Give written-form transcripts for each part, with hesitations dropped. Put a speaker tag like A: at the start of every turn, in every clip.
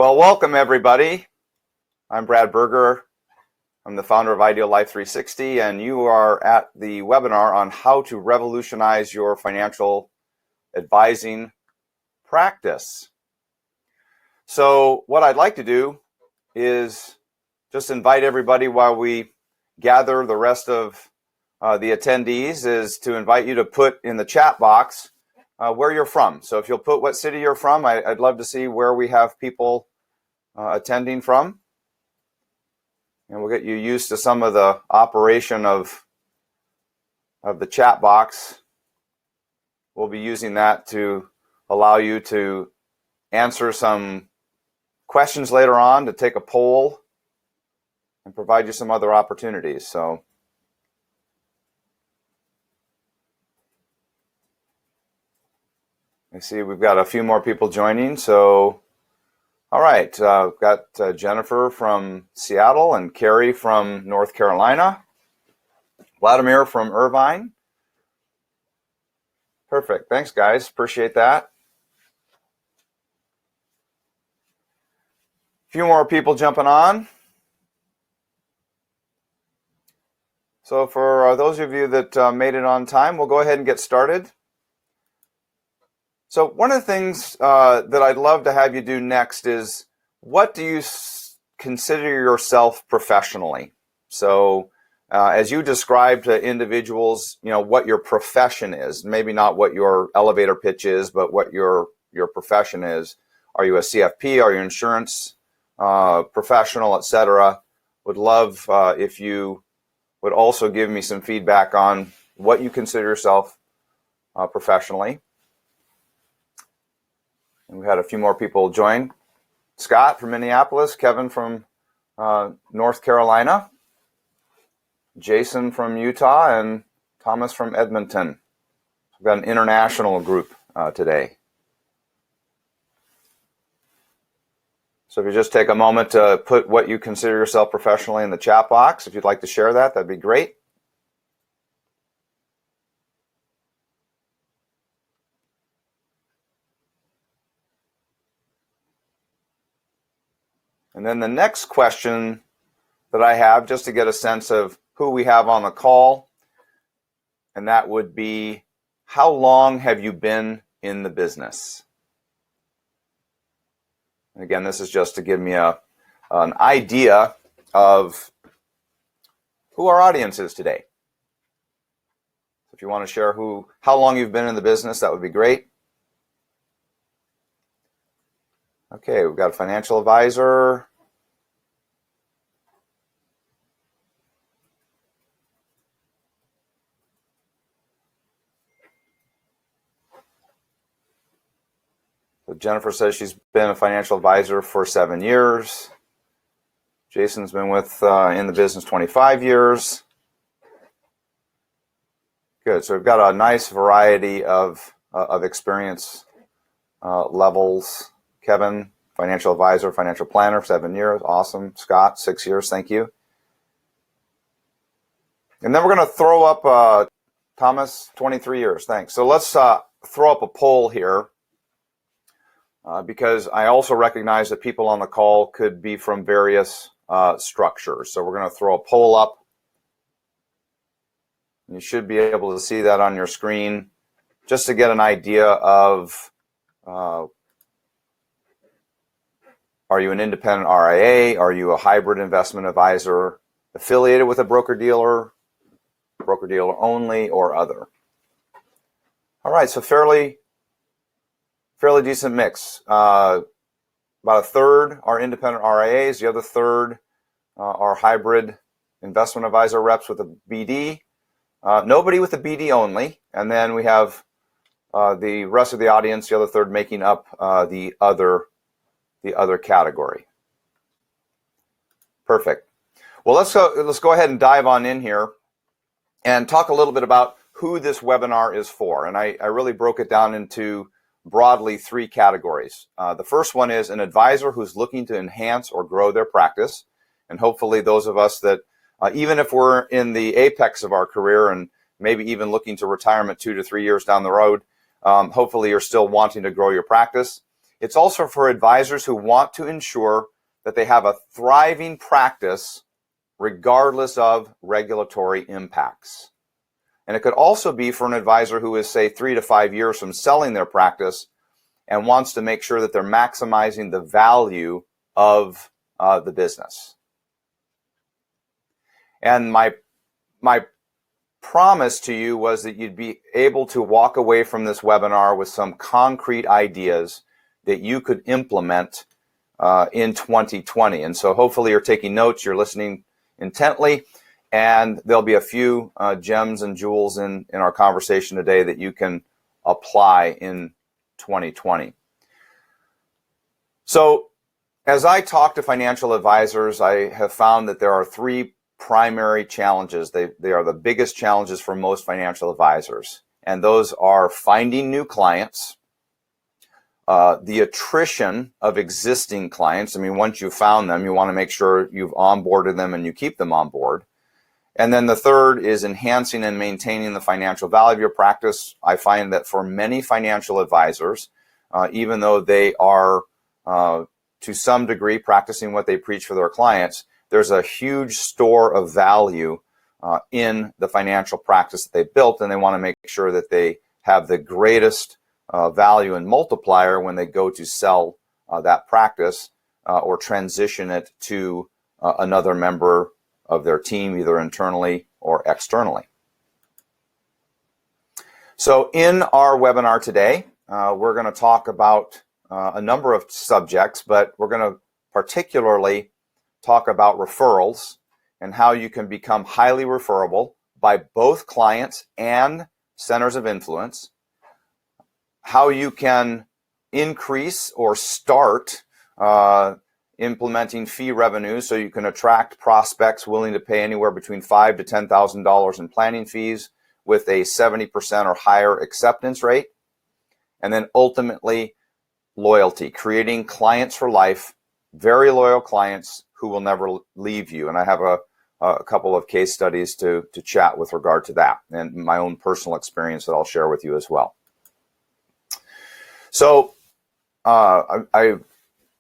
A: Well, welcome everybody. I'm Brad Berger. I'm the founder of Ideal Life 360, and you are at the webinar on how to revolutionize your financial advising practice. So what I'd like to do is just invite everybody while we gather the rest of the attendees is to invite you to put in the chat box where you're from. So if you'll put what city you're from, I'd love to see where we have people attending from. And we'll get you used to some of the operation of the chat box. We'll be using that to allow you to answer some questions later on, to take a poll, and provide you some other opportunities. So I see we've got a few more people joining. So, all right, we've got Jennifer from Seattle and Carrie from North Carolina, Vladimir from Irvine. Perfect. Thanks, guys. Appreciate that. A few more people jumping on. So for those of you that made it on time, we'll go ahead and get started. So one of the things that I'd love to have you do next is, what do you consider yourself professionally? So as you describe to individuals, what your profession is, maybe not what your elevator pitch is, but what your profession is. Are you a CFP? Are you an insurance professional, etc.? Would love if you would also give me some feedback on what you consider yourself professionally. And we had a few more people join. Scott from Minneapolis, Kevin from North Carolina, Jason from Utah, and Thomas from Edmonton. We've got an international group today. So if you just take a moment to put what you consider yourself professionally in the chat box, if you'd like to share that, that'd be great. And then the next question that I have, just to get a sense of who we have on the call, and that would be, how long have you been in the business? And again, this is just to give me an idea of who our audience is today. If you want to share how long you've been in the business, that would be great. Okay, we've got a financial advisor. So Jennifer says she's been a financial advisor for 7 years. Jason's been in the business 25 years. Good. So we've got a nice variety of experience levels. Kevin, financial advisor, financial planner, 7 years. Awesome. Scott, 6 years. Thank you. And then we're going to throw up Thomas, 23 years. Thanks. So let's throw up a poll here. Because I also recognize that people on the call could be from various structures. So we're going to throw a poll up. You should be able to see that on your screen just to get an idea of, are you an independent RIA? Are you a hybrid investment advisor affiliated with a broker-dealer only, or other? All right, so fairly decent mix. About a third are independent RIAs. The other third are hybrid investment advisor reps with a BD. Nobody with a BD only. And then we have the rest of the audience, the other third, making up the other category. Perfect. Well, let's go ahead and dive on in here and talk a little bit about who this webinar is for. And I really broke it down into broadly 3 categories. The first one is an advisor who's looking to enhance or grow their practice. And hopefully those of us that, even if we're in the apex of our career and maybe even looking to retirement 2 to 3 years down the road, hopefully you're still wanting to grow your practice. It's also for advisors who want to ensure that they have a thriving practice regardless of regulatory impacts. And it could also be for an advisor who is, say, 3 to 5 years from selling their practice and wants to make sure that they're maximizing the value of the business. And my promise to you was that you'd be able to walk away from this webinar with some concrete ideas that you could implement in 2020. And so hopefully you're taking notes, you're listening intently, and there'll be a few gems and jewels in our conversation today that you can apply in 2020. So as I talk to financial advisors, I have found that there are 3 primary challenges. They are the biggest challenges for most financial advisors. And those are finding new clients, the attrition of existing clients. I mean, once you've found them, you want to make sure you've onboarded them and you keep them on board. And then the third is enhancing and maintaining the financial value of your practice. I find that for many financial advisors, even though they are to some degree practicing what they preach for their clients, there's a huge store of value in the financial practice that they built, and they want to make sure that they have the greatest value and multiplier when they go to sell that practice or transition it to another member of their team, either internally or externally. So in our webinar today, we're going to talk about a number of subjects, but we're going to particularly talk about referrals and how you can become highly referable by both clients and centers of influence, how you can increase or start implementing fee revenue so you can attract prospects willing to pay anywhere between $5,000 to $10,000 in planning fees with a 70% or higher acceptance rate, and then ultimately loyalty, creating clients for life, very loyal clients who will never leave you. And I have a couple of case studies to chat with regard to that and my own personal experience that I'll share with you as well. So I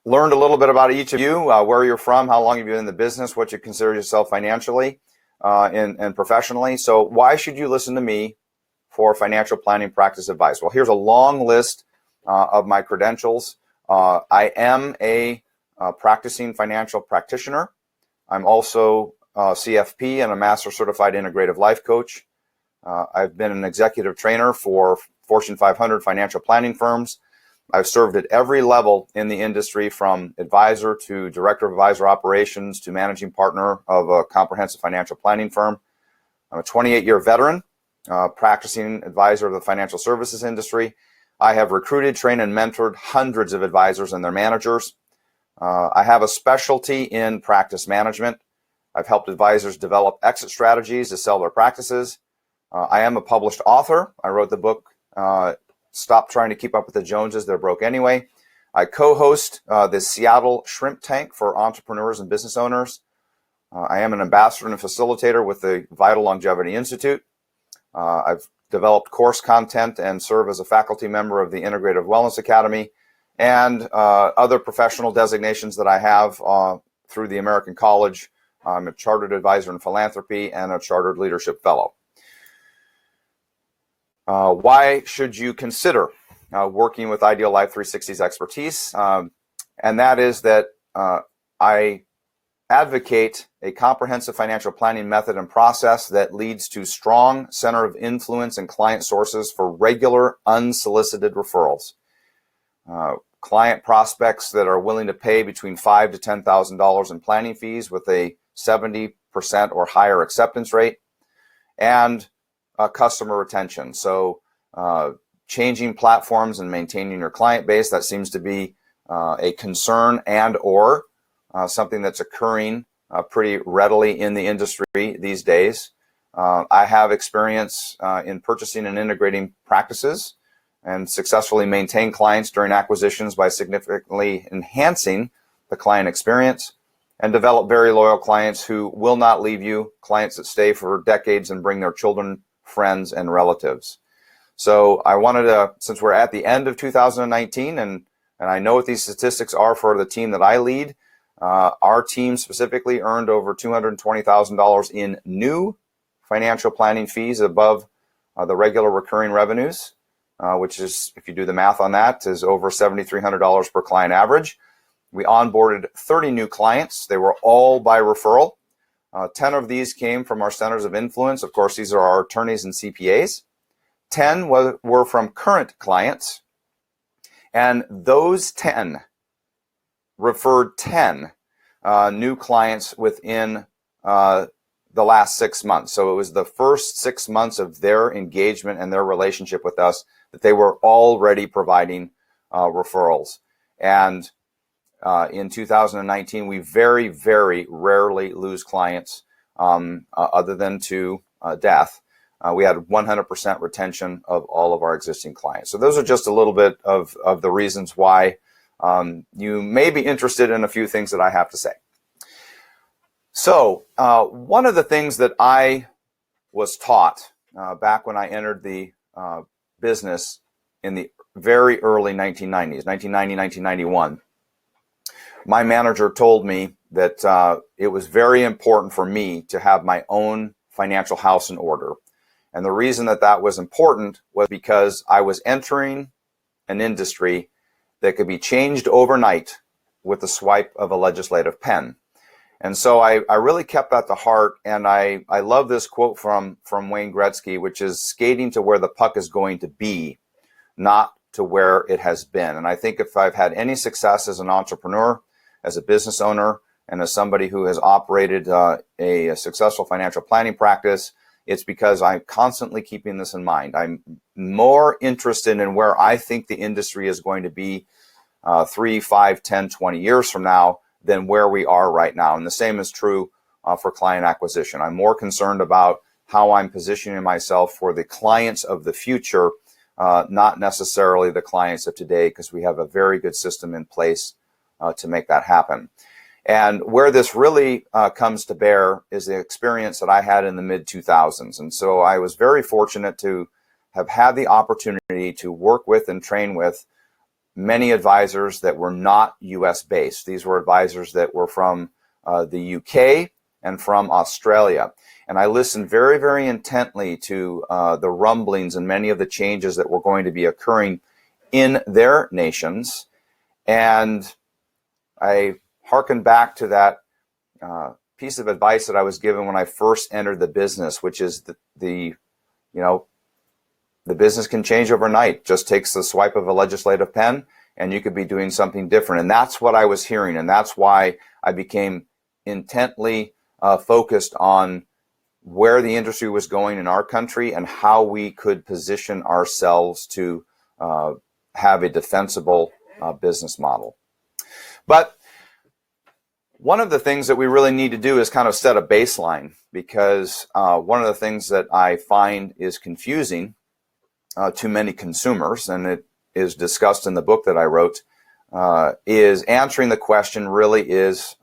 A: learned a little bit about each of you, where you're from, how long you've been in the business, what you consider yourself financially and professionally. So why should you listen to me for financial planning practice advice? Well, here's a long list of my credentials. I am a practicing financial practitioner. I'm also CFP and a Master Certified Integrative Life Coach. I've been an executive trainer for Fortune 500 financial planning firms. I've served at every level in the industry, from advisor to director of advisor operations to managing partner of a comprehensive financial planning firm. I'm a 28-year veteran, practicing advisor of the financial services industry. I have recruited, trained, and mentored hundreds of advisors and their managers. I have a specialty in practice management. I've helped advisors develop exit strategies to sell their practices. I am a published author. I wrote the book, Stop Trying to Keep Up with the Joneses, They're Broke Anyway. I co-host the Seattle Shrimp Tank for entrepreneurs and business owners. I am an ambassador and facilitator with the Vital Longevity Institute. I've developed course content and serve as a faculty member of the Integrative Wellness Academy and other professional designations that I have through the American College. I'm a chartered advisor in philanthropy and a chartered leadership fellow. Why should you consider working with Ideal Life 360's expertise? And that is that I advocate a comprehensive financial planning method and process that leads to strong center of influence and client sources for regular unsolicited referrals. Client prospects that are willing to pay between $5,000 to $10,000 in planning fees with a 70% or higher acceptance rate, and customer retention. So changing platforms and maintaining your client base, that seems to be a concern and or something that's occurring pretty readily in the industry these days. I have experience in purchasing and integrating practices and successfully maintain clients during acquisitions by significantly enhancing the client experience, and develop very loyal clients who will not leave you, clients that stay for decades and bring their children, friends, and relatives. So I wanted to, since we're at the end of 2019 and and I know what these statistics are for the team that I lead. Our team specifically earned over $220,000 in new financial planning fees above the regular recurring revenues, which is, if you do the math on that, is over $7,300 per client average. We onboarded 30 new clients. They were all by referral. 10 of these came from our centers of influence. Of course, these are our attorneys and CPAs. 10 were from current clients. And those 10 referred 10 new clients within the last 6 months. So it was the first 6 months of their engagement and their relationship with us that they were already providing referrals. And in 2019, we very, very rarely lose clients other than to death. We had 100% retention of all of our existing clients. So those are just a little bit of the reasons why you may be interested in a few things that I have to say. So one of the things that I was taught back when I entered the business in the very early 1990s, 1990, 1991, my manager told me that it was very important for me to have my own financial house in order. And the reason that that was important was because I was entering an industry that could be changed overnight with the swipe of a legislative pen. And so I really kept that to heart, and I love this quote from Wayne Gretzky, which is skating to where the puck is going to be, not to where it has been. And I think if I've had any success as an entrepreneur, as a business owner, and as somebody who has operated a successful financial planning practice, it's because I'm constantly keeping this in mind. I'm more interested in where I think the industry is going to be 3, 5, 10, 20 years from now than where we are right now. And the same is true for client acquisition. I'm more concerned about how I'm positioning myself for the clients of the future, not necessarily the clients of today, because we have a very good system in place to make that happen. And where this really comes to bear is the experience that I had in the mid-2000s. And so I was very fortunate to have had the opportunity to work with and train with many advisors that were not US based. These were advisors that were from the UK and from Australia. And I listened very, very intently to the rumblings and many of the changes that were going to be occurring in their nations. And I hearken back to that piece of advice that I was given when I first entered the business, which is the business can change overnight. Just takes the swipe of a legislative pen and you could be doing something different. And that's what I was hearing. And that's why I became intently focused on where the industry was going in our country and how we could position ourselves to have a defensible business model. But one of the things that we really need to do is kind of set a baseline, because one of the things that I find is confusing to many consumers, and it is discussed in the book that I wrote, is answering the question really is,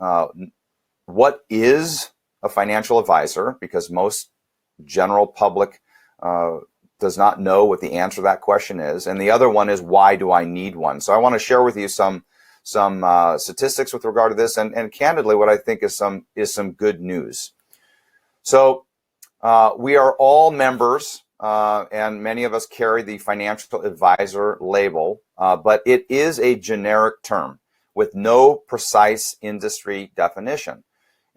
A: what is a financial advisor? Because most general public does not know what the answer to that question is. And the other one is, why do I need one? So I want to share with you some statistics with regard to this, and candidly, what I think is some good news. So we are all members, and many of us carry the financial advisor label, but it is a generic term with no precise industry definition.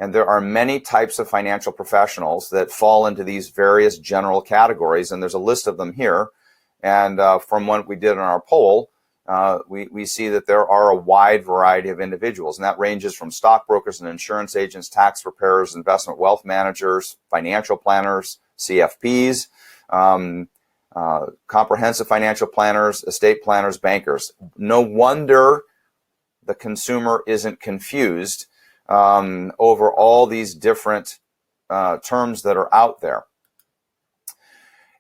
A: And there are many types of financial professionals that fall into these various general categories, and there's a list of them here. And from what we did in our poll, we see that there are a wide variety of individuals, and that ranges from stockbrokers and insurance agents, tax preparers, investment wealth managers, financial planners, CFPs, comprehensive financial planners, estate planners, bankers. No wonder the consumer isn't confused over all these different terms that are out there.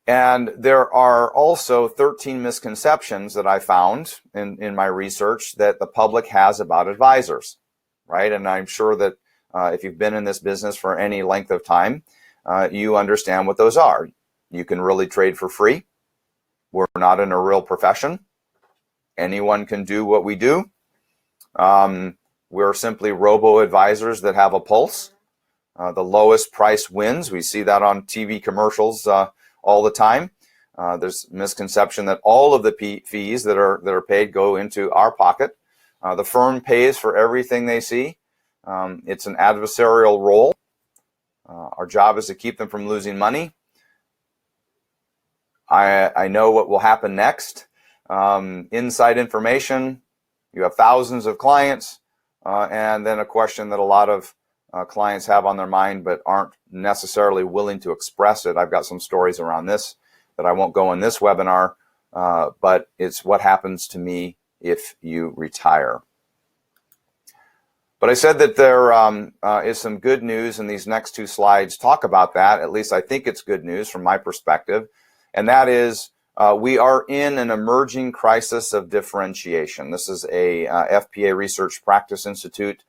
A: And there are also 13 misconceptions that I found in my research that the public has about advisors, right? And I'm sure that if you've been in this business for any length of time, you understand what those are. You can really trade for free. We're not in a real profession. anyone can do what we do. We're simply robo-advisors that have a pulse. The lowest price wins. We see that on TV commercials all the time. There's a misconception that all of the fees that are paid go into our pocket. The firm pays for everything they see. It's an adversarial role. Our job is to keep them from losing money. I know what will happen next. Inside information. You have thousands of clients, and then a question that a lot of clients have on their mind but aren't necessarily willing to express it. I've got some stories around this that I won't go in this webinar, but it's what happens to me if you retire. But I said that there is some good news, and these next two slides talk about that. At least I think it's good news from my perspective, and that is we are in an emerging crisis of differentiation. This is a FPA Research Practice Institute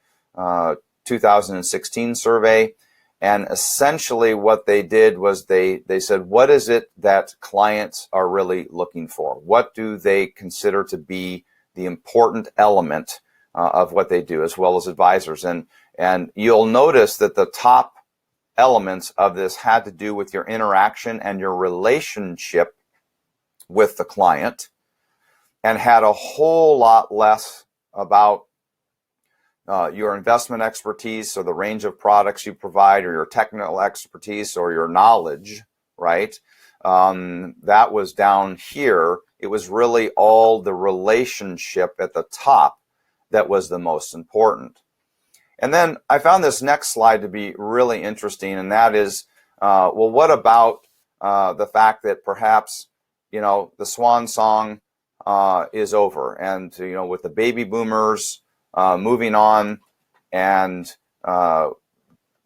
A: 2016 survey. And essentially what they did was they said, what is it that clients are really looking for? What do they consider to be the important element of what they do, as well as advisors? And you'll notice that the top elements of this had to do with your interaction and your relationship with the client, and had a whole lot less about your investment expertise or the range of products you provide, or your technical expertise or your knowledge, right? That was down here. It was really all the relationship at the top that was the most important. And then I found this next slide to be really interesting, and that is, well, what about the fact that perhaps, the swan song is over, and, with the baby boomers moving on, and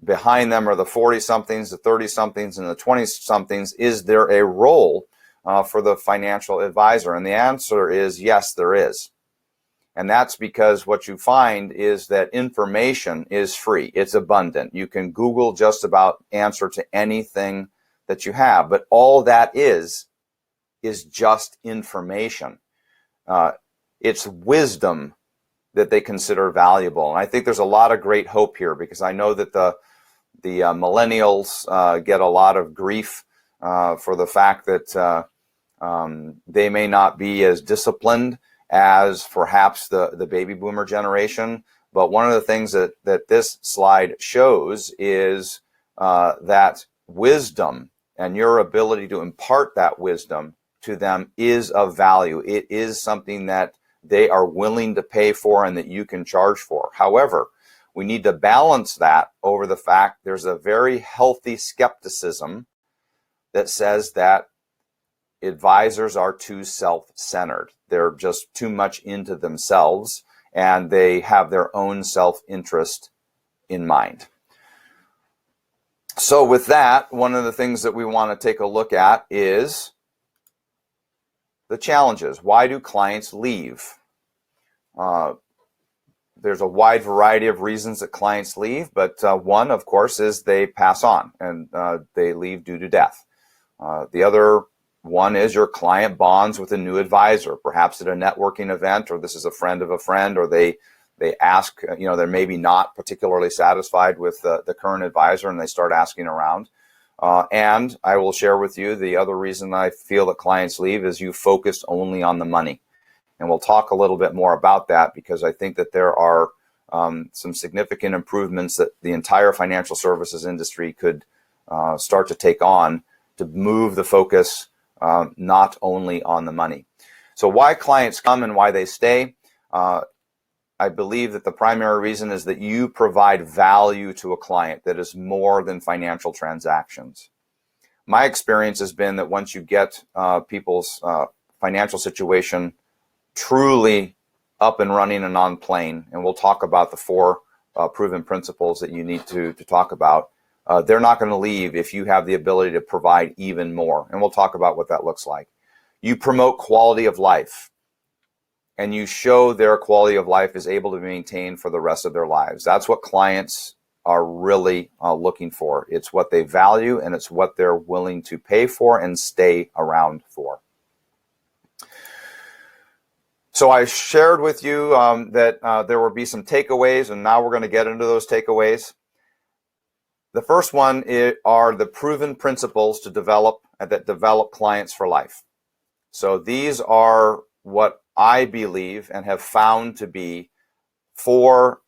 A: behind them are the 40-somethings, the 30-somethings, and the 20-somethings. Is there a role for the financial advisor? And the answer is yes, there is. And that's because what you find is that information is free. It's abundant. You can Google just about answer to anything that you have, but all that is just information. It's wisdom that they consider valuable. And I think there's a lot of great hope here, because I know that the millennials get a lot of grief for the fact that they may not be as disciplined as perhaps the baby boomer generation. But one of the things that this slide shows is that wisdom and your ability to impart that wisdom to them is of value. It is something that they are willing to pay for and that you can charge for. However, we need to balance that over the fact there's a very healthy skepticism that says that advisors are too self-centered. They're just too much into themselves, and they have their own self-interest in mind. So with that, one of the things that we want to take a look at is the challenges. Why do clients leave? There's a wide variety of reasons that clients leave, but one, of course, is they pass on, and they leave due to death. The other one is your client bonds with a new advisor, perhaps at a networking event, or this is a friend of a friend, or they ask, they're maybe not particularly satisfied with the current advisor, and they start asking around. And I will share with you the other reason I feel that clients leave is you focus only on the money. And we'll talk a little bit more about that, because I think that there are some significant improvements that the entire financial services industry could start to take on to move the focus not only on the money. So why clients come and why they stay? I believe that the primary reason is that you provide value to a client that is more than financial transactions. My experience has been that once you get people's financial situation truly up and running and on plane, and we'll talk about the 4 proven principles that you need to talk about, they're not going to leave if you have the ability to provide even more. And we'll talk about what that looks like. You promote quality of life, and you show their quality of life is able to be maintained for the rest of their lives. That's what clients are really looking for. It's what they value, and it's what they're willing to pay for and stay around for. So I shared with you that there will be some takeaways, and now we're going to get into those takeaways. The first one are the proven principles that develop clients for life. So these are what I believe and have found to be 4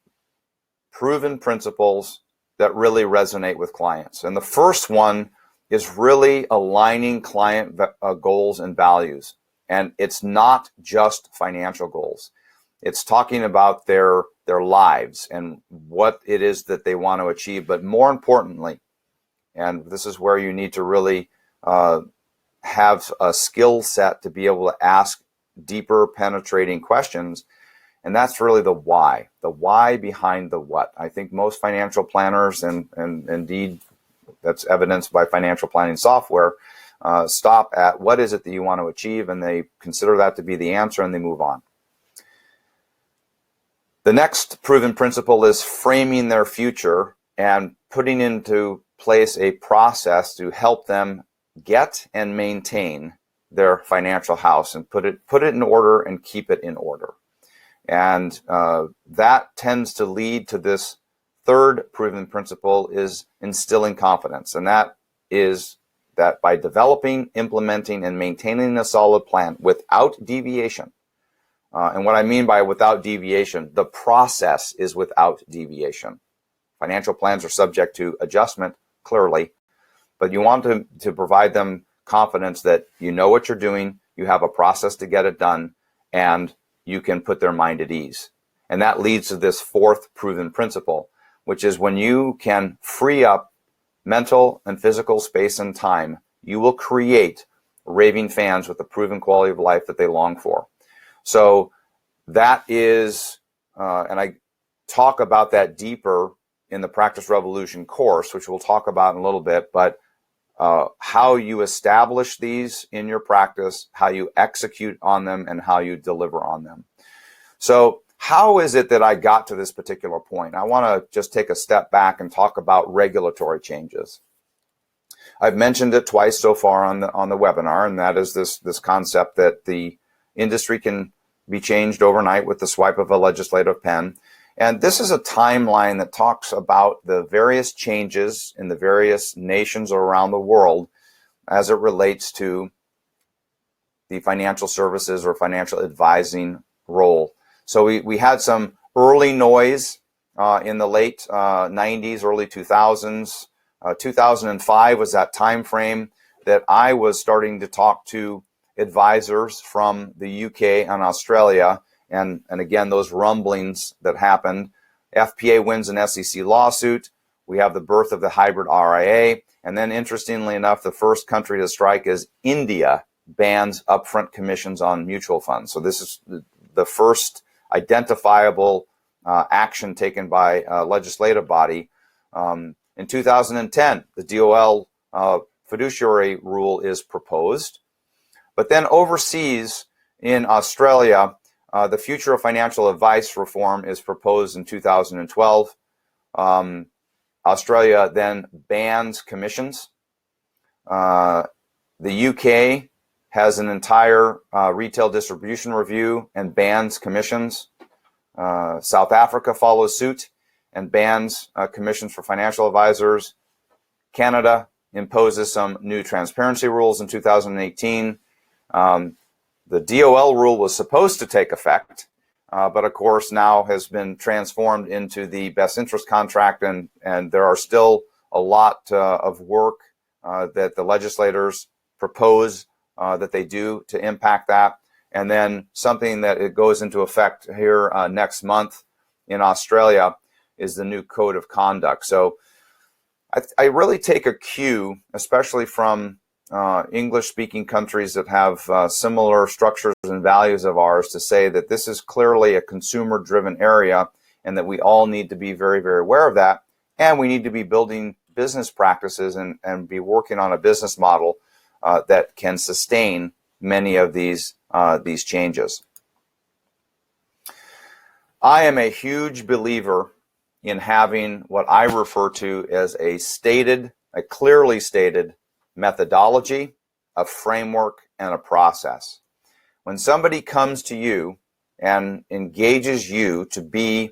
A: proven principles that really resonate with clients. And the first one is really aligning client goals and values. And it's not just financial goals. It's talking about their lives and what it is that they want to achieve. But more importantly, and this is where you need to really have a skill set to be able to ask deeper penetrating questions. And that's really the why behind the what. I think most financial planners, and indeed that's evidenced by financial planning software, stop at what is it that you want to achieve, and they consider that to be the answer, and they move on. The next proven principle is framing their future and putting into place a process to help them get and maintain their financial house and put it in order and keep it in order. And that tends to lead to this third proven principle is instilling confidence. And that is that by developing, implementing, and maintaining a solid plan without deviation. And what I mean by without deviation, the process is without deviation. Financial plans are subject to adjustment, clearly, but you want to provide them confidence that you know what you're doing, you have a process to get it done, and you can put their mind at ease. And that leads to this fourth proven principle, which is when you can free up mental and physical space and time, you will create raving fans with the proven quality of life that they long for. So that is, and I talk about that deeper in the Practice Revolution course, which we'll talk about in a little bit, but how you establish these in your practice, how you execute on them, and how you deliver on them. So how is it that I got to this particular point? I want to just take a step back and talk about regulatory changes. I've mentioned it twice so far on the webinar, and that is this concept that the industry can be changed overnight with the swipe of a legislative pen. And this is a timeline that talks about the various changes in the various nations around the world as it relates to the financial services or financial advising role. So we had some early noise in the late 90s, early 2000s. 2005 was that time frame that I was starting to talk to advisors from the UK and Australia. And again, those rumblings that happened. FPA wins an SEC lawsuit. We have the birth of the hybrid RIA. And then interestingly enough, the first country to strike is India bans upfront commissions on mutual funds. So this is the first identifiable action taken by a legislative body. In 2010, the DOL fiduciary rule is proposed. But then overseas in Australia, the Future of Financial Advice reform is proposed in 2012. Australia then bans commissions. The UK has an entire retail distribution review and bans commissions. South Africa follows suit and bans commissions for financial advisors. Canada imposes some new transparency rules in 2018. The DOL rule was supposed to take effect, but of course now has been transformed into the best interest contract, and there are still a lot of work that the legislators propose that they do to impact that. And then something that it goes into effect here next month in Australia is the new code of conduct. So I really take a cue, especially from English-speaking countries that have similar structures and values of ours, to say that this is clearly a consumer-driven area and that we all need to be very, very aware of that. And we need to be building business practices and be working on a business model that can sustain many of these changes. I am a huge believer in having what I refer to as a clearly stated methodology, a framework, and a process. When somebody comes to you and engages you to be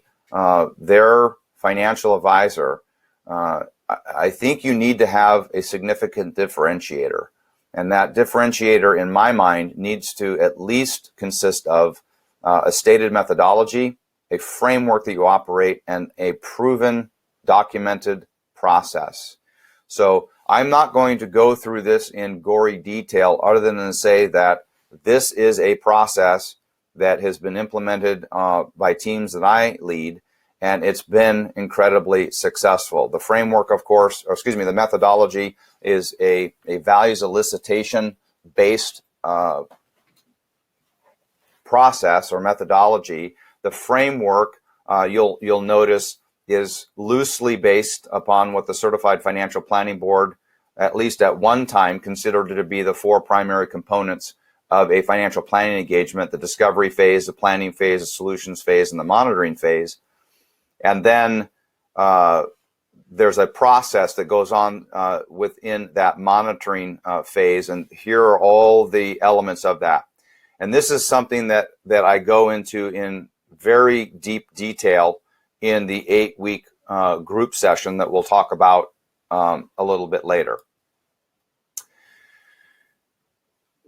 A: their financial advisor, I think you need to have a significant differentiator. And that differentiator, in my mind, needs to at least consist of a stated methodology, a framework that you operate, and a proven, documented process. So I'm not going to go through this in gory detail other than to say that this is a process that has been implemented by teams that I lead, and it's been incredibly successful. The framework, of course, or excuse me, the methodology is a values elicitation based process or methodology. The framework, you'll notice, is loosely based upon what the Certified Financial Planning Board, at least at one time, considered to be the 4 primary components of a financial planning engagement: the discovery phase, the planning phase, the solutions phase, and the monitoring phase. And then there's a process that goes on within that monitoring phase, and here are all the elements of that. And this is something that I go into in very deep detail in the 8-week group session that we'll talk about a little bit later.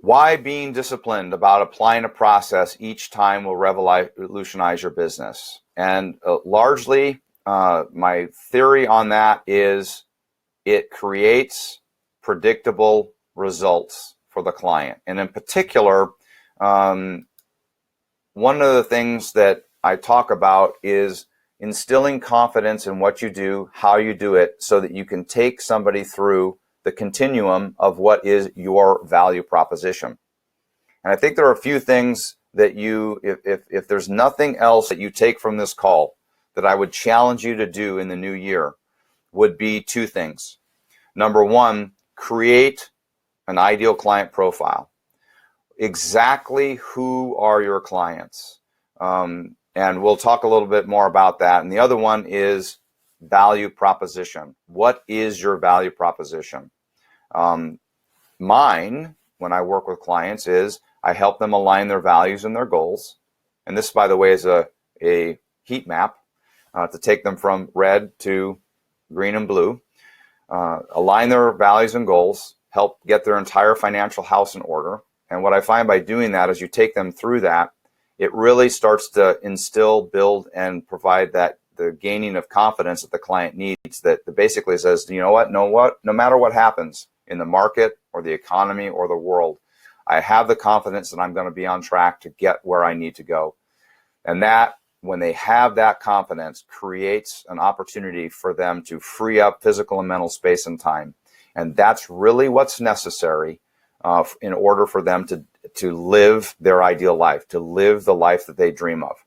A: Why being disciplined about applying a process each time will revolutionize your business? And largely, my theory on that is it creates predictable results for the client. And in particular, one of the things that I talk about is instilling confidence in what you do, how you do it, so that you can take somebody through the continuum of what is your value proposition. And I think there are a few things that you, if there's nothing else that you take from this call, that I would challenge you to do in the new year, would be 2 things. Number 1, create an ideal client profile. Exactly who are your clients? And we'll talk a little bit more about that. And the other one is value proposition. What is your value proposition? Mine, when I work with clients, is I help them align their values and their goals. And this, by the way, is a heat map to take them from red to green and blue. Align their values and goals, help get their entire financial house in order. And what I find by doing that is you take them through that, it really starts to instill, build, and provide that the gaining of confidence that the client needs, that basically says, you know what, no matter what happens in the market or the economy or the world, I have the confidence that I'm going to be on track to get where I need to go. And that, when they have that confidence, creates an opportunity for them to free up physical and mental space and time. And that's really what's necessary in order for them to live their ideal life, to live the life that they dream of.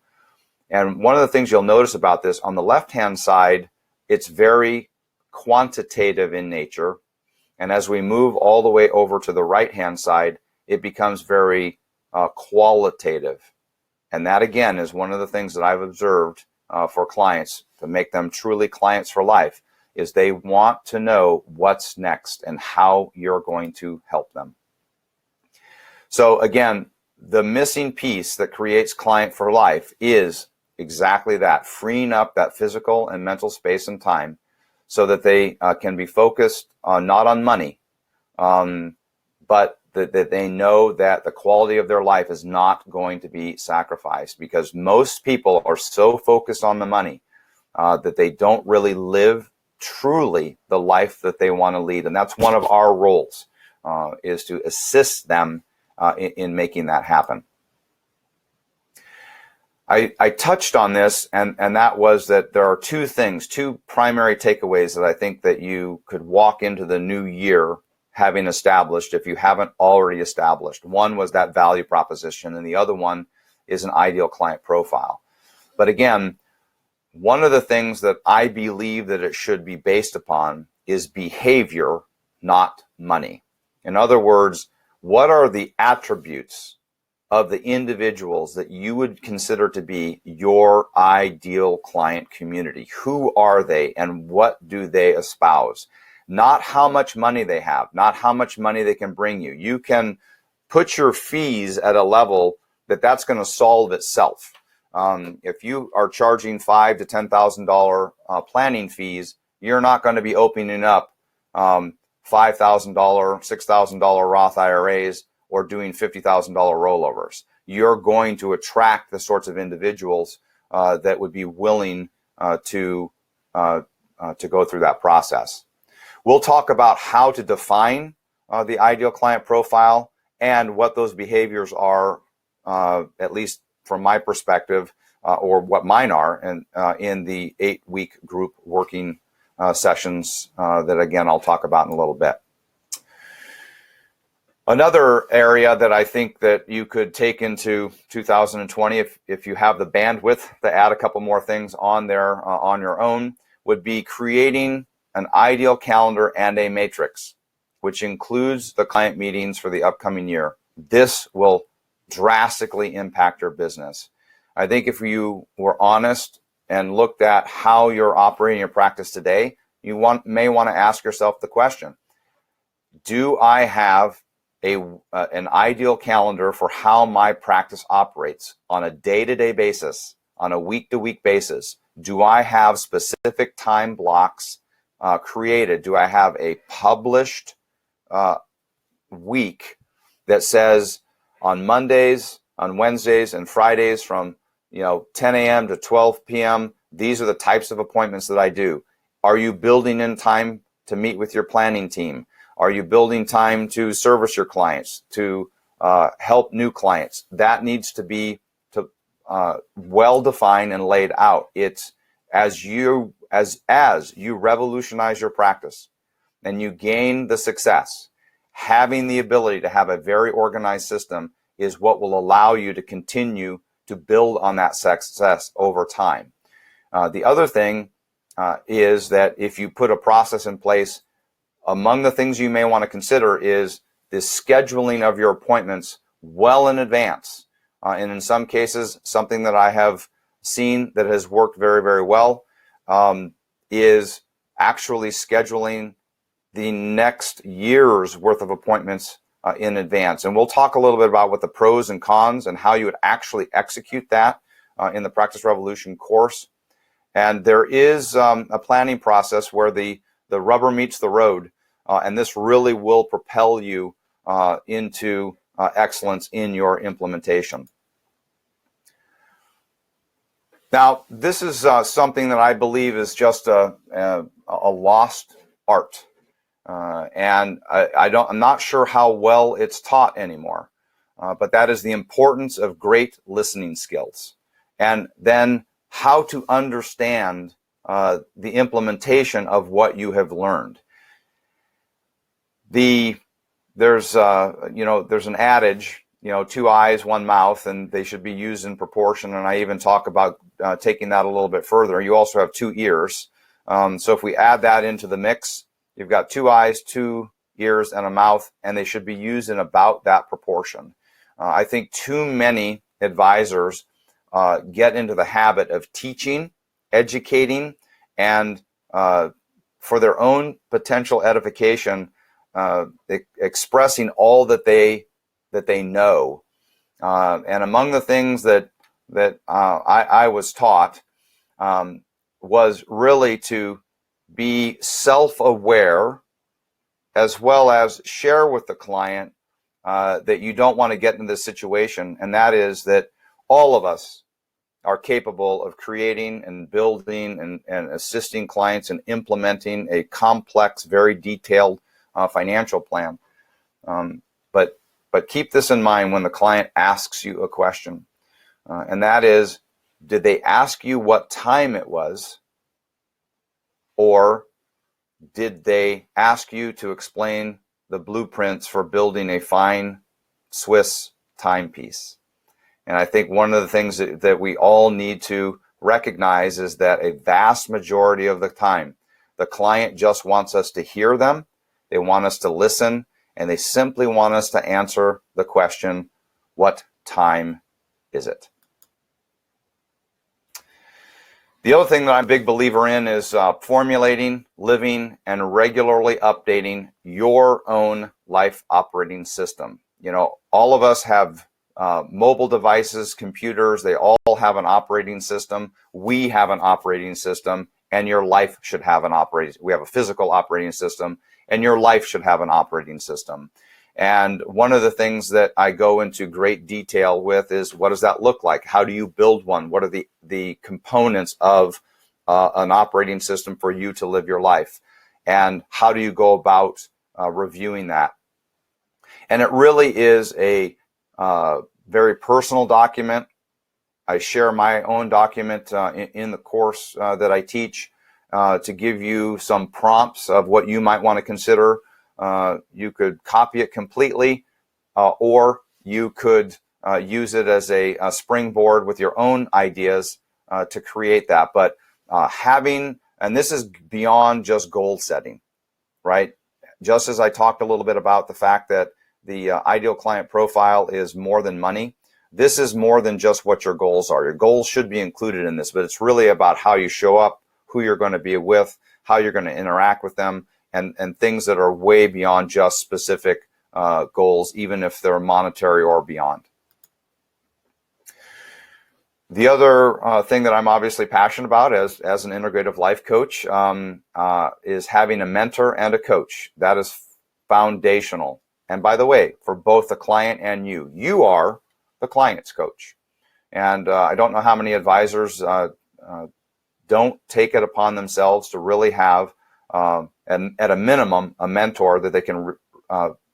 A: And one of the things you'll notice about this, on the left-hand side, it's very quantitative in nature. And as we move all the way over to the right-hand side, it becomes very qualitative. And that, again, is one of the things that I've observed for clients to make them truly clients for life, is they want to know what's next and how you're going to help them. So again, the missing piece that creates client for life is exactly that, freeing up that physical and mental space and time so that they can be focused not on money, but that they know that the quality of their life is not going to be sacrificed, because most people are so focused on the money that they don't really live truly the life that they want to lead. And that's one of our roles, is to assist them in making that happen. I touched on this, and that was that there are 2 things, 2 primary takeaways that I think that you could walk into the new year having established, if you haven't already established. One was that value proposition, and the other one is an ideal client profile. But again, one of the things that I believe that it should be based upon is behavior, not money. In other words, what are the attributes of the individuals that you would consider to be your ideal client community? Who are they and what do they espouse? Not how much money they have, not how much money they can bring you. You can put your fees at a level that's going to solve itself. If you are charging $5,000 to $10,000 planning fees, you're not going to be opening up $5,000, $6,000 Roth IRAs or doing $50,000 rollovers. You're going to attract the sorts of individuals that would be willing to go through that process. We'll talk about how to define the ideal client profile and what those behaviors are, at least from my perspective, or what mine are, in the 8-week group working sessions that, again, I'll talk about in a little bit. Another area that I think that you could take into 2020, if you have the bandwidth to add a couple more things on there on your own, would be creating an ideal calendar and a matrix, which includes the client meetings for the upcoming year. This will drastically impact your business. I think if you were honest and looked at how you're operating your practice today, you may want to ask yourself the question, do I have an ideal calendar for how my practice operates on a day-to-day basis, on a week-to-week basis? Do I have specific time blocks created? Do I have a published week that says on Mondays, on Wednesdays, and Fridays from 10 a.m. to 12 p.m., these are the types of appointments that I do? Are you building in time to meet with your planning team? Are you building time to service your clients, to help new clients? That needs to be well defined and laid out. It's as you revolutionize your practice and you gain the success, having the ability to have a very organized system is what will allow you to continue to build on that success over time. The other thing is that if you put a process in place, among the things you may want to consider is the scheduling of your appointments well in advance. And in some cases, something that I have seen that has worked very, very well is actually scheduling the next year's worth of appointments in advance. And we'll talk a little bit about what the pros and cons and how you would actually execute that in the Practice Revolution course. And there is a planning process where the rubber meets the road, and this really will propel you into excellence in your implementation. Now, this is something that I believe is just a lost art, and I'm not sure how well it's taught anymore. But that is the importance of great listening skills, and then how to understand the implementation of what you have learned. There's an adage, 2 eyes, 1 mouth, and they should be used in proportion. And I even talk about taking that a little bit further. You also have 2 ears. So if we add that into the mix, you've got 2 eyes, 2 ears, and a mouth, and they should be used in about that proportion. I think too many advisors get into the habit of teaching, educating, and for their own potential edification, expressing all that they know. And among the things that I was taught was really to be self-aware, as well as share with the client that you don't want to get into this situation, and that is that all of us are capable of creating and building and assisting clients in implementing a complex, very detailed financial plan. But keep this in mind when the client asks you a question, and that is, did they ask you what time it was, or did they ask you to explain the blueprints for building a fine Swiss timepiece? And I think one of the things that we all need to recognize is that a vast majority of the time, the client just wants us to hear them, they want us to listen, and they simply want us to answer the question, what time is it? The other thing that I'm a big believer in is formulating, living, and regularly updating your own life operating system. All of us have mobile devices, computers, they all have an operating system. We have an operating system, and your life should have an operating. We have a physical operating system, and your life should have an operating system. And one of the things that I go into great detail with is, what does that look like? How do you build one? What are the components of an operating system for you to live your life? And how do you go about reviewing that? And it really is a very personal document. I share my own document in the course that I teach to give you some prompts of what you might want to consider. You could copy it completely, or you could use it as a springboard with your own ideas to create that. But and this is beyond just goal setting, right? Just as I talked a little bit about the fact that the ideal client profile is more than money, this is more than just what your goals are. Your goals should be included in this, but it's really about how you show up, who you're going to be with, how you're going to interact with them, and things that are way beyond just specific goals, even if they're monetary or beyond. The other thing that I'm obviously passionate about as an integrative life coach is having a mentor and a coach. That is foundational. And by the way, for both the client and you are the client's coach. And I don't know how many advisors don't take it upon themselves to really have, and at a minimum, a mentor that they can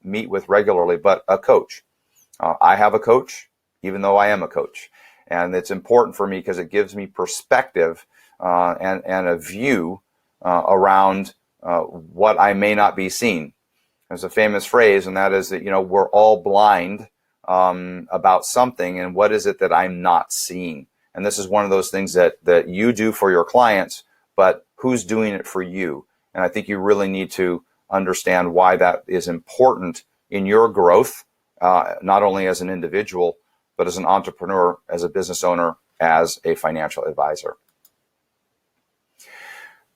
A: meet with regularly, but a coach. I have a coach, even though I am a coach. And it's important for me because it gives me perspective and a view around what I may not be seeing. There's a famous phrase, and that is that, we're all blind about something, and what is it that I'm not seeing? And this is one of those things that you do for your clients, but who's doing it for you? And I think you really need to understand why that is important in your growth, not only as an individual, but as an entrepreneur, as a business owner, as a financial advisor.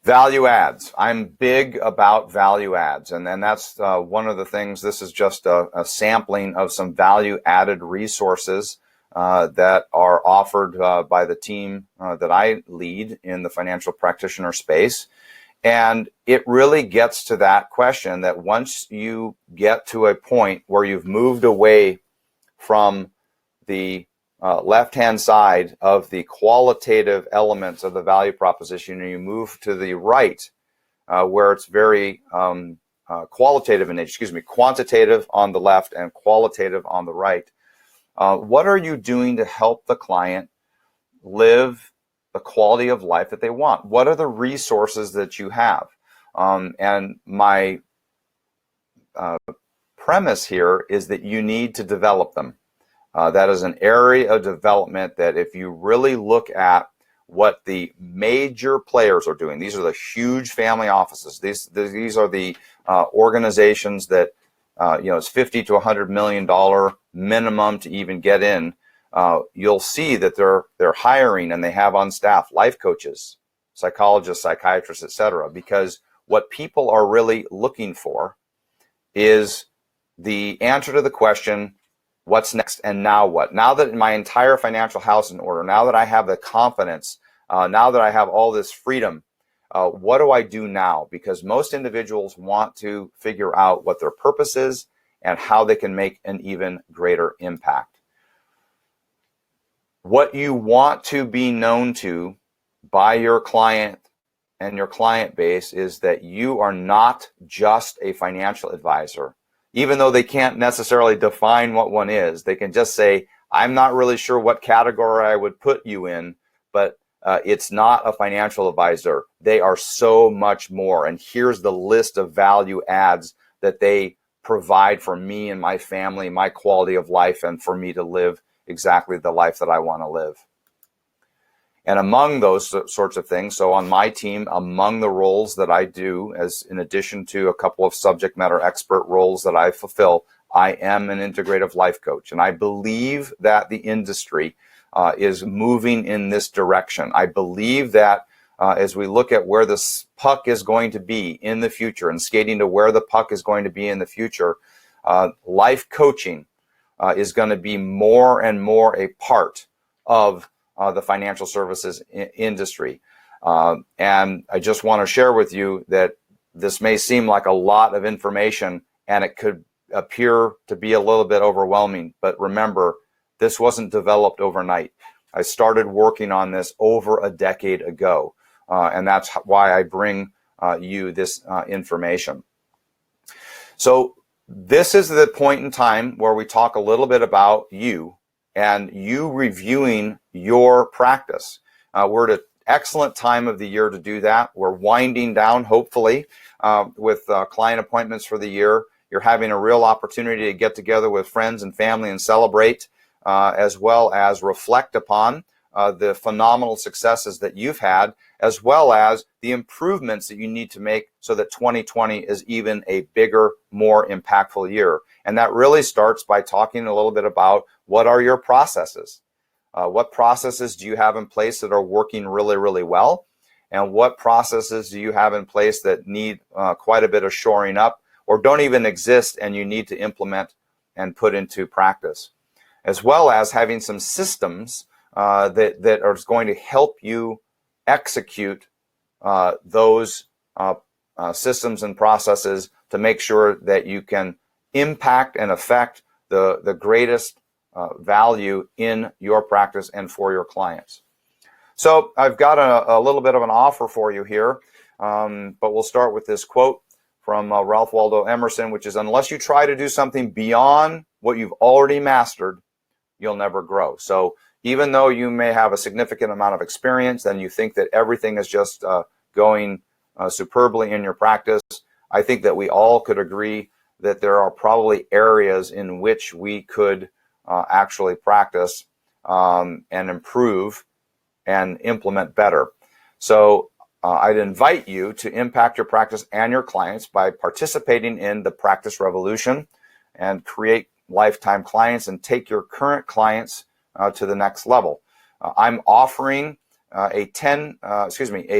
A: Value adds. I'm big about value adds, and that's one of the things. This is just a sampling of some value added resources that are offered by the team that I lead in the financial practitioner space. And it really gets to that question that once you get to a point where you've moved away from the left-hand side of the qualitative elements of the value proposition, and you move to the right, where it's very quantitative on the left and qualitative on the right. What are you doing to help the client live the quality of life that they want? What are the resources that you have? And my premise here is that you need to develop them. That is an area of development that if you really look at what the major players are doing, these are the huge family offices. These are the organizations that it's $50 to $100 million minimum to even get in. You'll see that they're hiring, and they have on staff life coaches, psychologists, psychiatrists, etc. Because what people are really looking for is the answer to the question, what's next and now what? Now that my entire financial house is in order, now that I have the confidence, now that I have all this freedom, what do I do now? Because most individuals want to figure out what their purpose is and how they can make an even greater impact. What you want to be known to by your client and your client base is that you are not just a financial advisor. Even though they can't necessarily define what one is, they can just say, I'm not really sure what category I would put you in, but it's not a financial advisor. They are so much more. And here's the list of value adds that they provide for me and my family, my quality of life, and for me to live exactly the life that I want to live. And among those sorts of things, so on my team, among the roles that I do, as in addition to a couple of subject matter expert roles that I fulfill, I am an integrative life coach. And I believe that the industry is moving in this direction. I believe that as we look at where this puck is going to be in the future and skating to where the puck is going to be in the future, life coaching is going to be more and more a part of the financial services industry. And I just want to share with you that this may seem like a lot of information, and it could appear to be a little bit overwhelming. But remember, this wasn't developed overnight. I started working on this over a decade ago, and that's why I bring you this information. So this is the point in time where we talk a little bit about you and you reviewing your practice. We're at an excellent time of the year to do that. We're winding down, hopefully, with client appointments for the year. You're having a real opportunity to get together with friends and family and celebrate, as well as reflect upon the phenomenal successes that you've had, as well as the improvements that you need to make so that 2020 is even a bigger, more impactful year. And that really starts by talking a little bit about what are your processes. What processes do you have in place that are working really, really well? And what processes do you have in place that need quite a bit of shoring up or don't even exist and you need to implement and put into practice? As well as having some systems that are going to help you execute those systems and processes to make sure that you can impact and affect the greatest value in your practice and for your clients. So I've got a little bit of an offer for you here, but we'll start with this quote from Ralph Waldo Emerson, which is, unless you try to do something beyond what you've already mastered, you'll never grow. So even though you may have a significant amount of experience and you think that everything is just going superbly in your practice, I think that we all could agree that there are probably areas in which we could actually practice and improve and implement better. So I'd invite you to impact your practice and your clients by participating in the Practice Revolution and create lifetime clients and take your current clients to the next level. I'm offering a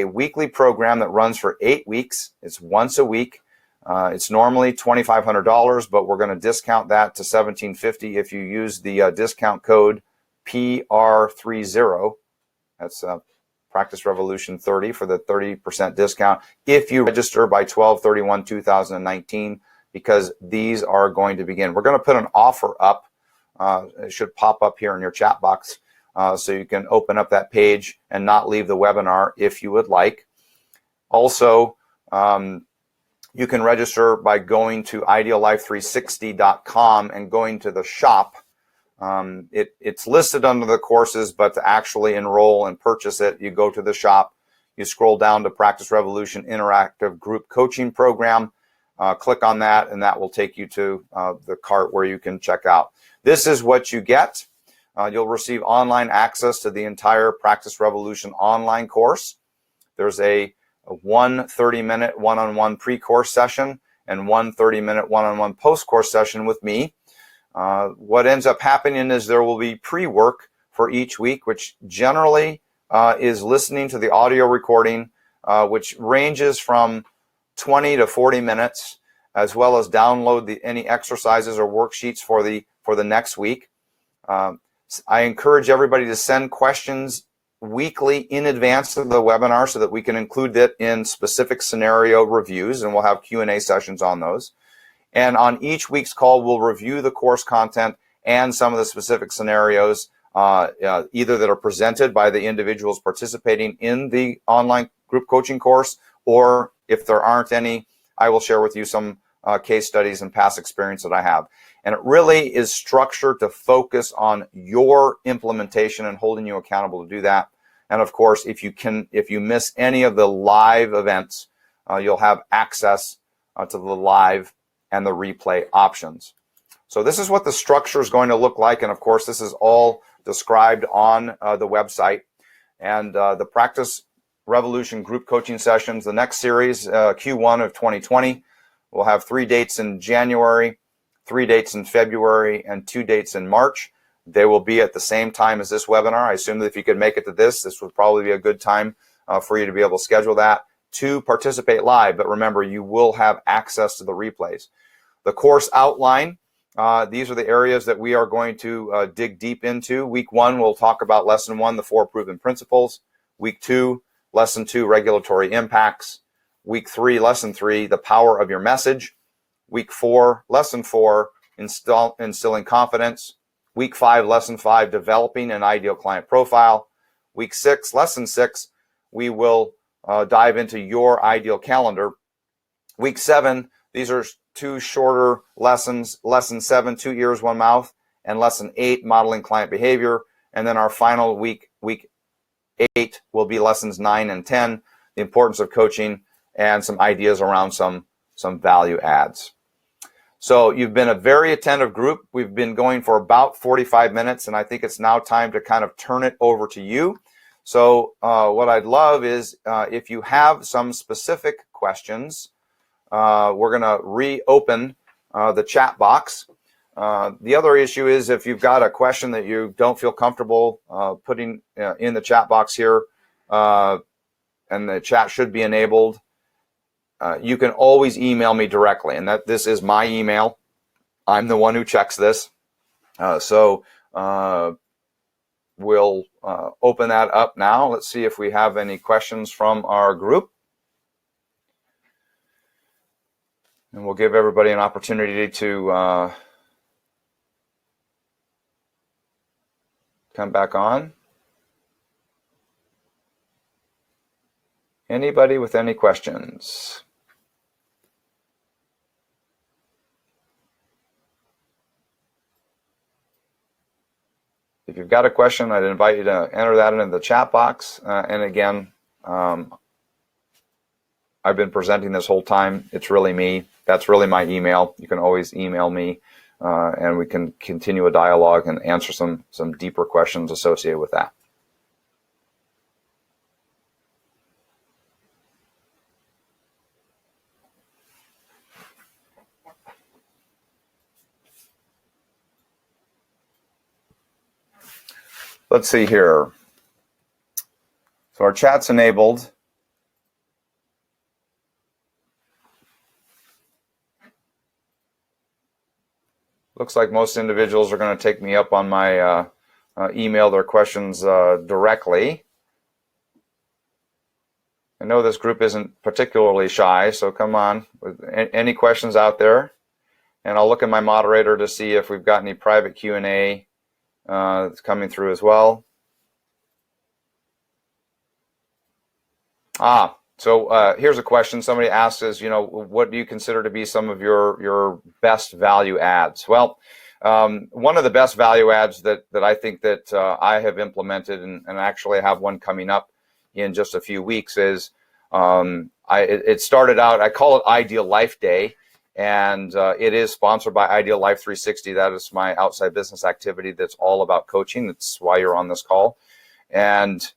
A: weekly program that runs for 8 weeks. It's once a week. It's normally $2,500, but we're going to discount that to $1,750 if you use the discount code PR30. That's Practice Revolution 30 for the 30% discount if you register by 12/31/2019, because these are going to begin. We're going to put an offer up. It should pop up here in your chat box, so you can open up that page and not leave the webinar if you would like. Also, you can register by going to ideallife360.com and going to the shop. It's listed under the courses, but to actually enroll and purchase it, you go to the shop, you scroll down to Practice Revolution Interactive Group Coaching Program, click on that, and that will take you to the cart where you can check out. This is what you get. You'll receive online access to the entire Practice Revolution online course. There's a 30-minute one-on-one pre-course session and 30-minute one-on-one post-course session with me. What ends up happening is there will be pre-work for each week, which generally is listening to the audio recording, which ranges from 20 to 40 minutes, as well as download any exercises or worksheets for the next week. I encourage everybody to send questions weekly in advance of the webinar so that we can include that in specific scenario reviews, and we'll have Q&A sessions on those. And on each week's call, we'll review the course content and some of the specific scenarios, either that are presented by the individuals participating in the online group coaching course, or if there aren't any, I will share with you some case studies and past experience that I have. And it really is structured to focus on your implementation and holding you accountable to do that. And of course, if you miss any of the live events, you'll have access to the live and the replay options. So this is what the structure is going to look like. And of course, this is all described on the website. And the Practice Revolution group coaching sessions, the next series, Q1 of 2020, we'll have 3 dates in January, 3 dates in February, and 2 dates in March. They will be at the same time as this webinar. I assume that if you could make it to this would probably be a good time for you to be able to schedule that to participate live. But remember, you will have access to the replays. The course outline These are the areas that we are going to dig deep into. Week 1, we'll talk about lesson 1, the 4 proven principles. Week 2, lesson 2, regulatory impacts. Week 3, lesson 3, the power of your message. Week 4, lesson 4, instilling confidence. Week 5, lesson 5, developing an ideal client profile. Week 6, lesson 6, we will dive into your ideal calendar. Week 7, these are 2 shorter lessons. Lesson 7, 2 ears, 1 mouth, and lesson 8, modeling client behavior. And then our final week 8, will be lessons 9 and 10, the importance of coaching, and some ideas around some value adds. So you've been a very attentive group. We've been going for about 45 minutes, and I think it's now time to kind of turn it over to you. So what I'd love is if you have some specific questions, we're going to reopen the chat box. The other issue is if you've got a question that you don't feel comfortable putting in the chat box here, and the chat should be enabled, you can always email me directly, and this is my email. I'm the one who checks this. So we'll open that up now. Let's see if we have any questions from our group. And we'll give everybody an opportunity to come back on. Anybody with any questions? If you've got a question, I'd invite you to enter that into the chat box. And again, I've been presenting this whole time. It's really me. That's really my email. You can always email me, and we can continue a dialogue and answer some deeper questions associated with that. Let's see here. So our chat's enabled. Looks like most individuals are going to take me up on my email their questions directly. I know this group isn't particularly shy, so come on. Any questions out there? And I'll look at my moderator to see if we've got any private Q&A that's coming through as well. So here's a question. Somebody asks us, what do you consider to be some of your best value adds? Well, one of the best value adds that I think that I have implemented, and actually have one coming up in just a few weeks, is it started out, I call it Ideal Life Day, and it is sponsored by Ideal Life 360. That is my outside business activity that's all about coaching. That's why you're on this call. And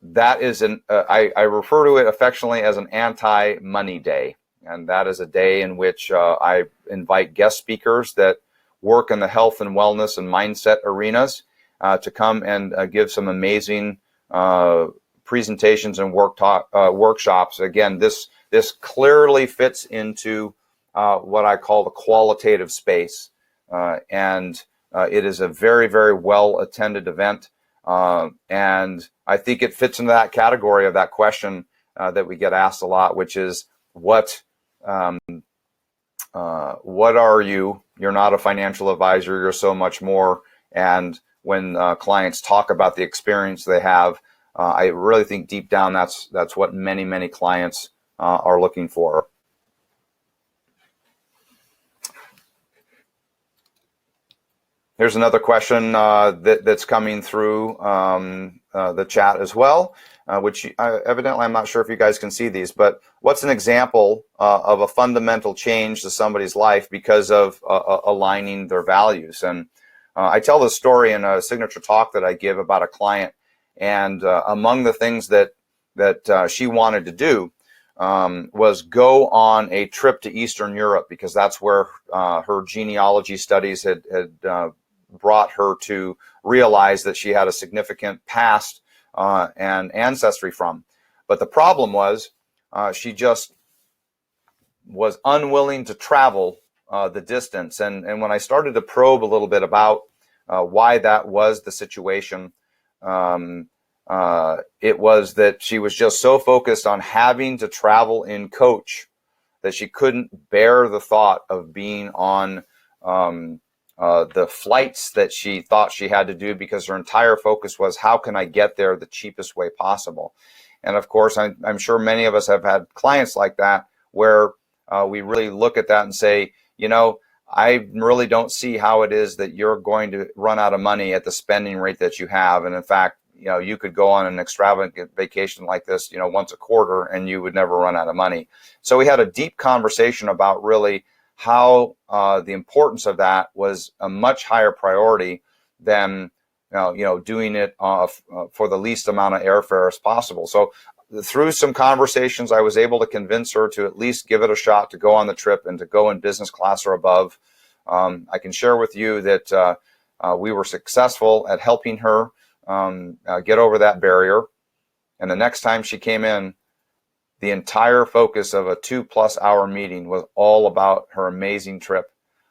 A: that is I refer to it affectionately as an anti-money day. And that is a day in which I invite guest speakers that work in the health and wellness and mindset arenas to come and give some amazing presentations and workshops. Again, this clearly fits into what I call the qualitative space. And it is a very, very well attended event. And I think it fits into that category of that question that we get asked a lot, which is what are you? You're not a financial advisor. You're so much more. And when clients talk about the experience they have, I really think deep down that's what many, many clients are looking for. Here's another question that's coming through the chat as well, which evidently I'm not sure if you guys can see these, but what's an example of a fundamental change to somebody's life because of aligning their values? And I tell this story in a signature talk that I give about a client, and among the things that she wanted to do was go on a trip to Eastern Europe, because that's where her genealogy studies had brought her to realize that she had a significant past and ancestry from. But the problem was she just was unwilling to travel the distance. And when I started to probe a little bit about why that was the situation, it was that she was just so focused on having to travel in coach that she couldn't bear the thought of being on the flights that she thought she had to do, because her entire focus was, how can I get there the cheapest way possible? And of course, I'm sure many of us have had clients like that, where we really look at that and say, I really don't see how it is that you're going to run out of money at the spending rate that you have. And in fact, you could go on an extravagant vacation like this, once a quarter, and you would never run out of money. So we had a deep conversation about really how the importance of that was a much higher priority than doing it for the least amount of airfare as possible. So through some conversations, I was able to convince her to at least give it a shot, to go on the trip and to go in business class or above. I can share with you that we were successful at helping her get over that barrier. And the next time she came in, the entire focus of a 2+ hour meeting was all about her amazing trip,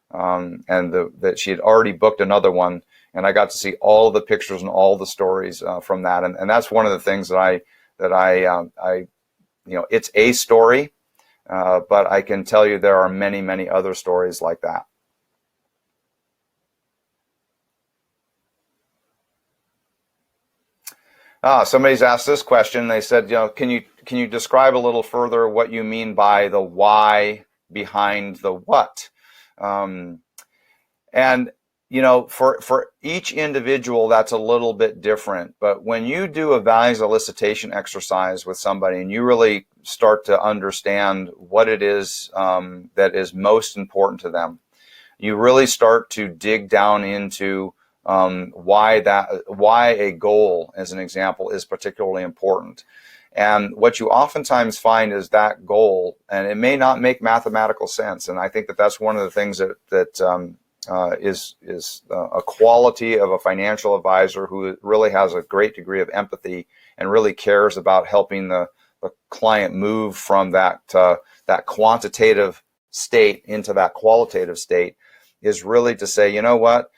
A: and that she had already booked another one. And I got to see all the pictures and all the stories from that. And that's one of the things that I it's a story, but I can tell you there are many, many other stories like that. Somebody's asked this question. They said, can you describe a little further what you mean by the why behind the what? And for each individual, that's a little bit different. But when you do a values elicitation exercise with somebody and you really start to understand what it is that is most important to them, you really start to dig down into why a goal, as an example, is particularly important. And what you oftentimes find is that goal, and it may not make mathematical sense. And I think that that's one of the things that is a quality of a financial advisor who really has a great degree of empathy and really cares about helping the client move from that quantitative state into that qualitative state, is really to say, you know what,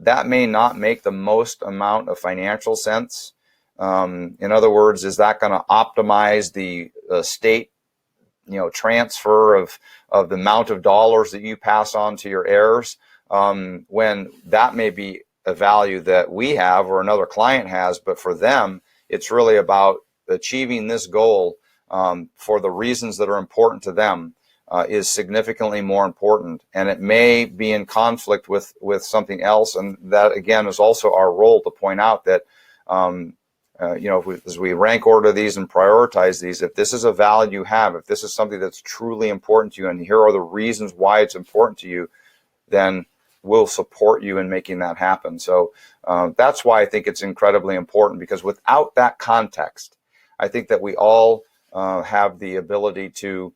A: that may not make the most amount of financial sense. In other words, is that going to optimize the state transfer of the amount of dollars that you pass on to your heirs, when that may be a value that we have or another client has, but for them, it's really about achieving this goal for the reasons that are important to them, is significantly more important. And it may be in conflict with something else. And that, again, is also our role to point out that, as we rank order these and prioritize these, if this is a value you have, if this is something that's truly important to you, and here are the reasons why it's important to you, then we'll support you in making that happen. So that's why I think it's incredibly important, because without that context, I think that we all have the ability to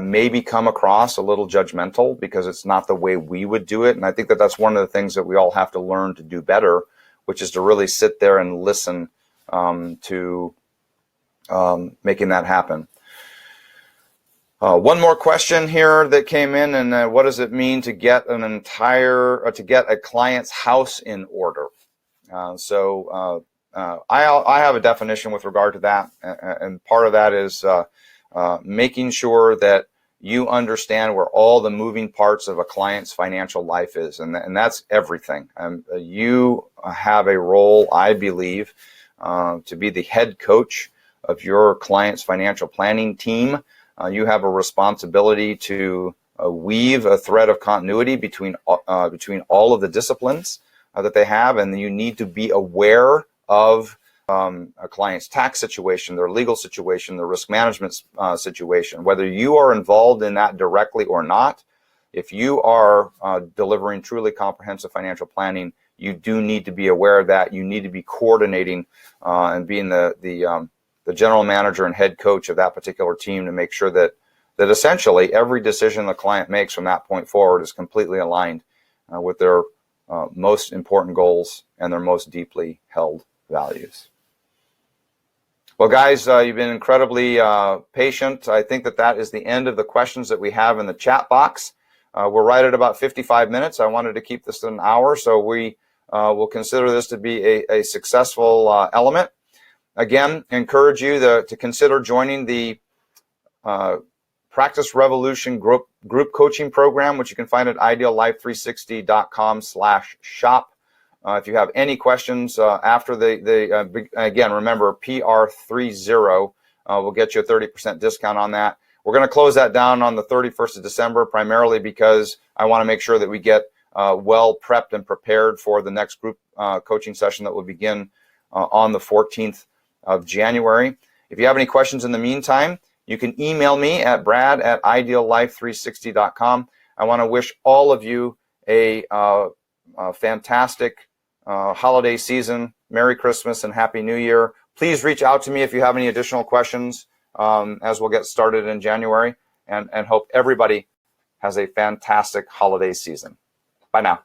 A: maybe come across a little judgmental because it's not the way we would do it. And I think that that's one of the things that we all have to learn to do better, which is to really sit there and listen to making that happen. One more question here that came in, and what does it mean to get to get a client's house in order? I have a definition with regard to that, and part of that is making sure that you understand where all the moving parts of a client's financial life is, and that's everything. You have a role, I believe, to be the head coach of your client's financial planning team. You have a responsibility to weave a thread of continuity between all of the disciplines that they have, and you need to be aware of a client's tax situation, their legal situation, their risk management situation. Whether you are involved in that directly or not, if you are delivering truly comprehensive financial planning, you do need to be aware of that. You need to be coordinating and being the general manager and head coach of that particular team to make sure that essentially every decision the client makes from that point forward is completely aligned with their most important goals and their most deeply held values. Well, guys, you've been incredibly patient. I think that is the end of the questions that we have in the chat box. We're right at about 55 minutes. I wanted to keep this an hour, so we will consider this to be a successful element. Again, encourage you to consider joining the Practice Revolution group coaching program, which you can find at ideallife360.com/shop. If you have any questions after again, remember PR30 will get you a 30% discount on that. We're going to close that down on the 31st of December, primarily because I want to make sure that we get well prepped and prepared for the next group coaching session that will begin on the 14th of January. If you have any questions in the meantime, you can email me at brad@ideallife360.com. I want to wish all of you a fantastic holiday season. Merry Christmas and Happy New Year. Please reach out to me if you have any additional questions as we'll get started in January, and hope everybody has a fantastic holiday season. Bye now.